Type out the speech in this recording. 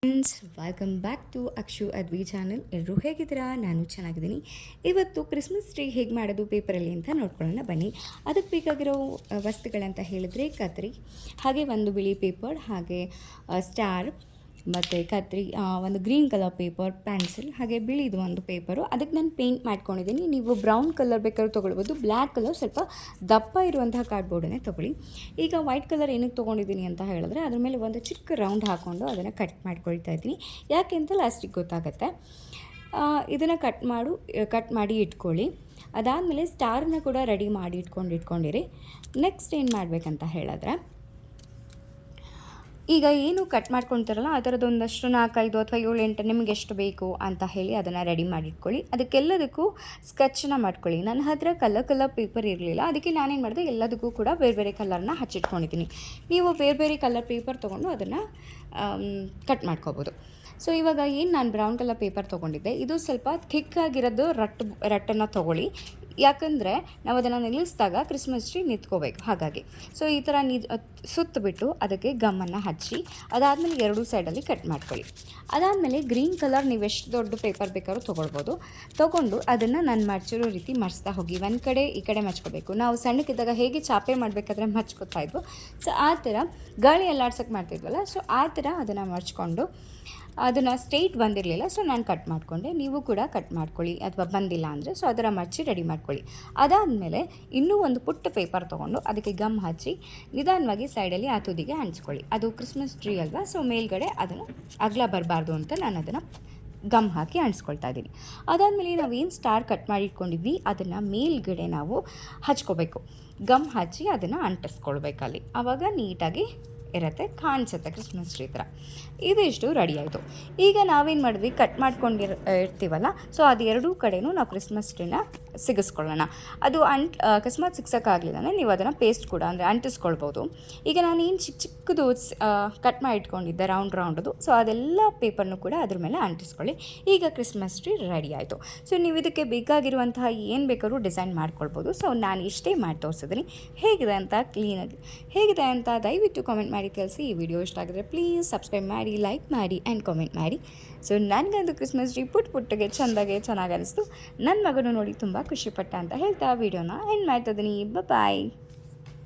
Friends, welcome back to Akshu Advi channel. ಎಲ್ಲರೂ ಹೇಗಿದ್ದೀರಾ? ನಾನು ಚೆನ್ನಾಗಿದ್ದೀನಿ. ಇವತ್ತು ಕ್ರಿಸ್ಮಸ್ ಟ್ರೀ ಹೇಗೆ ಮಾಡೋದು ಪೇಪರಲ್ಲಿ ಅಂತ ನೋಡ್ಕೊಳ್ಳೋಣ ಬನ್ನಿ. ಅದಕ್ಕೆ ಬೇಕಾಗಿರೋ ವಸ್ತುಗಳಂತ ಹೇಳಿದ್ರೆ ಕತ್ರಿ, ಹಾಗೆ ಒಂದು ಬಿಳಿ ಪೇಪರ್, ಹಾಗೆ ಸ್ಟಾರ್ ಮತ್ತು ಕತ್ರಿ, ಒಂದು ಗ್ರೀನ್ ಕಲರ್ ಪೇಪರ್, ಪೆನ್ಸಿಲ್, ಹಾಗೆ ಬಿಳಿದು ಒಂದು ಪೇಪರು. ಅದಕ್ಕೆ ನಾನು ಪೇಂಟ್ ಮಾಡ್ಕೊಂಡಿದ್ದೀನಿ. ನೀವು ಬ್ರೌನ್ ಕಲರ್ ಬೇಕಾದ್ರೂ ತೊಗೊಳ್ಬೋದು. ಬ್ಲ್ಯಾಕ್ ಕಲರ್ ಸ್ವಲ್ಪ ದಪ್ಪ ಇರುವಂತಹ ಕಾರ್ಡ್ಬೋರ್ಡನ್ನೇ ತೊಗೊಳ್ಳಿ. ಈಗ ವೈಟ್ ಕಲರ್ ಏನಕ್ಕೆ ತೊಗೊಂಡಿದ್ದೀನಿ ಅಂತ ಹೇಳಿದ್ರೆ ಅದ್ರ ಮೇಲೆ ಒಂದು ಚಿಕ್ಕ ರೌಂಡ್ ಹಾಕ್ಕೊಂಡು ಅದನ್ನು ಕಟ್ ಮಾಡ್ಕೊಳ್ತಾ ಇದ್ದೀನಿ. ಯಾಕೆ ಅಂತ ಲಾಸ್ಟಿಗೆ ಗೊತ್ತಾಗುತ್ತೆ. ಇದನ್ನು ಕಟ್ ಮಾಡಿ ಇಟ್ಕೊಳ್ಳಿ. ಅದಾದಮೇಲೆ ಸ್ಟಾರನ್ನ ಕೂಡ ರೆಡಿ ಮಾಡಿ ಇಟ್ಕೊಂಡಿರಿ. ನೆಕ್ಸ್ಟ್ ಏನು ಮಾಡಬೇಕಂತ ಹೇಳಿದ್ರೆ, ಈಗ ಏನು ಕಟ್ ಮಾಡ್ಕೊಳ್ತಾರಲ್ಲ ಆ ಥರದ್ದು ಒಂದಷ್ಟು 4-5 ಅಥವಾ 7-8 ನಿಮಗೆ ಎಷ್ಟು ಬೇಕು ಅಂತ ಹೇಳಿ ಅದನ್ನು ರೆಡಿ ಮಾಡಿಟ್ಕೊಳ್ಳಿ. ಅದಕ್ಕೆಲ್ಲದಕ್ಕೂ ಸ್ಕೆಚನ್ನ ಮಾಡ್ಕೊಳ್ಳಿ. ನನ್ನ ಹತ್ರ ಕಲರ್ ಪೇಪರ್ ಇರಲಿಲ್ಲ, ಅದಕ್ಕೆ ನಾನೇನು ಮಾಡಿದೆ, ಎಲ್ಲದಕ್ಕೂ ಕೂಡ ಬೇರೆ ಬೇರೆ ಕಲರ್ನ ಹಚ್ಚಿಟ್ಕೊಂಡಿದ್ದೀನಿ. ನೀವು ಬೇರೆ ಬೇರೆ ಕಲರ್ ಪೇಪರ್ ತೊಗೊಂಡು ಅದನ್ನು ಕಟ್ ಮಾಡ್ಕೋಬೋದು. ಸೊ ಇವಾಗ ಏನು ನಾನು ಬ್ರೌನ್ ಕಲರ್ ಪೇಪರ್ ತೊಗೊಂಡಿದ್ದೆ, ಇದು ಸ್ವಲ್ಪ ಥಿಕ್ಕಾಗಿರೋದು ರಟ್ಟನ್ನು ತೊಗೊಳ್ಳಿ. ಯಾಕಂದರೆ ನಾವು ಅದನ್ನು ನಿಲ್ಲಿಸಿದಾಗ ಕ್ರಿಸ್ಮಸ್ ಟ್ರೀ ನಿಂತ್ಕೋಬೇಕು. ಹಾಗಾಗಿ ಸೊ ಈ ಥರ ಸುತ್ತಬಿಟ್ಟು ಅದಕ್ಕೆ ಗಮ್ಮನ್ನು ಹಚ್ಚಿ ಅದಾದಮೇಲೆ ಎರಡೂ ಸೈಡಲ್ಲಿ ಕಟ್ ಮಾಡ್ಕೊಳ್ಳಿ. ಅದಾದಮೇಲೆ ಗ್ರೀನ್ ಕಲರ್ ನೀವು ಎಷ್ಟು ದೊಡ್ಡ ಪೇಪರ್ ಬೇಕಾದ್ರೂ ತೊಗೊಂಡು ಅದನ್ನು ನಾನು ಮಡ್ಚಿರೋ ರೀತಿ ಮಡಿಸ್ತಾ ಹೋಗಿ. ಒಂದು ಕಡೆ ಈ ಕಡೆ ಮಚ್ಕೋಬೇಕು. ನಾವು ಸಣ್ಣಕ್ಕಿದ್ದಾಗ ಹೇಗೆ ಚಾಪೆ ಮಾಡಬೇಕಾದ್ರೆ ಮಚ್ಕೋತಾ ಇದ್ವು, ಸೊ ಆ ಥರ ಗಾಳಿ ಎಲ್ಲಾಡ್ಸೋಕ್ಕೆ ಮಾಡ್ತಿದ್ವಲ್ಲ, ಸೊ ಆ ಥರ ಅದನ್ನು ಮಡ್ಚ್ಕೊಂಡು ಅದನ್ನು ಸ್ಟ್ರೈಟ್ ಬಂದಿರಲಿಲ್ಲ, ಸೊ ನಾನು ಕಟ್ ಮಾಡಿಕೊಂಡೆ. ನೀವು ಕೂಡ ಕಟ್ ಮಾಡ್ಕೊಳ್ಳಿ, ಅಥವಾ ಬಂದಿಲ್ಲ ಅಂದರೆ ಸೊ ಅದರ ಮಚ್ಚಿ ರೆಡಿ ಮಾಡ್ಕೊಳ್ಳಿ. ಅದಾದಮೇಲೆ ಇನ್ನೂ ಒಂದು ಪುಟ್ಟ ಪೇಪರ್ ತೊಗೊಂಡು ಅದಕ್ಕೆ ಗಮ್ ಹಚ್ಚಿ ನಿಧಾನವಾಗಿ ಸೈಡಲ್ಲಿ ಆ ತುದಿಗೆ ಹಂಚ್ಕೊಳ್ಳಿ. ಅದು ಕ್ರಿಸ್ಮಸ್ ಟ್ರೀ ಅಲ್ವಾ, ಸೊ ಮೇಲ್ಗಡೆ ಅದನ್ನು ಅಗಲ ಬರಬಾರ್ದು ಅಂತ ನಾನು ಅದನ್ನು ಗಮ್ ಹಾಕಿ ಅಂಟಿಸ್ಕೊಳ್ತಾ ಇದ್ದೀನಿ. ಅದಾದಮೇಲೆ ನಾವೇನು ಸ್ಟಾರ್ ಕಟ್ ಮಾಡಿ ಇಟ್ಕೊಂಡಿದ್ವಿ ಅದನ್ನು ಮೇಲ್ಗಡೆ ನಾವು ಹಚ್ಕೋಬೇಕು. ಗಮ್ ಹಚ್ಚಿ ಅದನ್ನು ಅಂಟಿಸ್ಕೊಳ್ಬೇಕಲ್ಲಿ. ಆವಾಗ ನೀಟಾಗಿ ಇರುತ್ತೆ, ಕಾಣಿಸುತ್ತೆ ಕ್ರಿಸ್ಮಸ್ ಟ್ರೀ ಥರ. ಇದಿಷ್ಟು ರೆಡಿ ಆಯಿತು. ಈಗ ನಾವೇನು ಮಾಡಿದ್ವಿ, ಕಟ್ ಇರ್ತೀವಲ್ಲ, ಸೊ ಅದು ಎರಡೂ ಕಡೆಯೂ ನಾವು ಕ್ರಿಸ್ಮಸ್ ಟ್ರೀನ ಸಿಗಿಸ್ಕೊಳ್ಳೋಣ. ಅದು ಅಕಸ್ಮಾತ್ ಸಿಗ್ಸೋಕ್ಕಾಗಲಿಲ್ಲ ಅಂದರೆ ನೀವು ಅದನ್ನು ಪೇಸ್ಟ್ ಕೂಡ ಅಂದರೆ ಅಂಟಿಸ್ಕೊಳ್ಬೋದು. ಈಗ ನಾನು ಏನು ಚಿಕ್ಕದು ಕಟ್ ಮಾಡಿ ಇಟ್ಕೊಂಡಿದ್ದೆ ರೌಂಡದು, ಸೊ ಅದೆಲ್ಲ ಪೇಪರ್ನು ಕೂಡ ಅದ್ರ ಮೇಲೆ ಅಂಟಿಸ್ಕೊಳ್ಳಿ. ಈಗ ಕ್ರಿಸ್ಮಸ್ ಟ್ರೀ ರೆಡಿ ಆಯಿತು. ಸೊ ನೀವು ಇದಕ್ಕೆ ಬೇಕಾಗಿರುವಂತಹ ಏನು ಬೇಕಾದ್ರೂ ಡಿಸೈನ್ ಮಾಡ್ಕೊಳ್ಬೋದು. ಸೊ ನಾನು ಇಷ್ಟೇ ಮಾಡಿ ತೋರಿಸಿದ್ದೀನಿ. ಹೇಗಿದೆ ಅಂತ ದಯವಿಟ್ಟು ಕಾಮೆಂಟ್ ಮಾಡಿ ತಿಳಿಸಿ. ಈ ವಿಡಿಯೋ ಇಷ್ಟ ಆಗಿದ್ರೆ ಪ್ಲೀಸ್ ಸಬ್ಸ್ಕ್ರೈಬ್ ಮಾಡಿ, ಲೈಕ್ ಮಾಡಿ ಆ್ಯಂಡ್ ಕಾಮೆಂಟ್ ಮಾಡಿ. ಸೊ ನನಗಂದು ಕ್ರಿಸ್ಮಸ್ ಟ್ರೀ ಪುಟ್ಟಗೆ ಚೆನ್ನಾಗಿ ಅನಿಸ್ತು. ನನ್ನ ಮಗನು ನೋಡಿ ತುಂಬ ಖುಷಿಪಟ್ಟ ಅಂತ ಹೇಳ್ತಾ ವಿಡಿಯೋನ ಎಂಡ್ ಮಾಡ್ತಾ ಇದ್ದೀನಿ. ಬಾಯ್.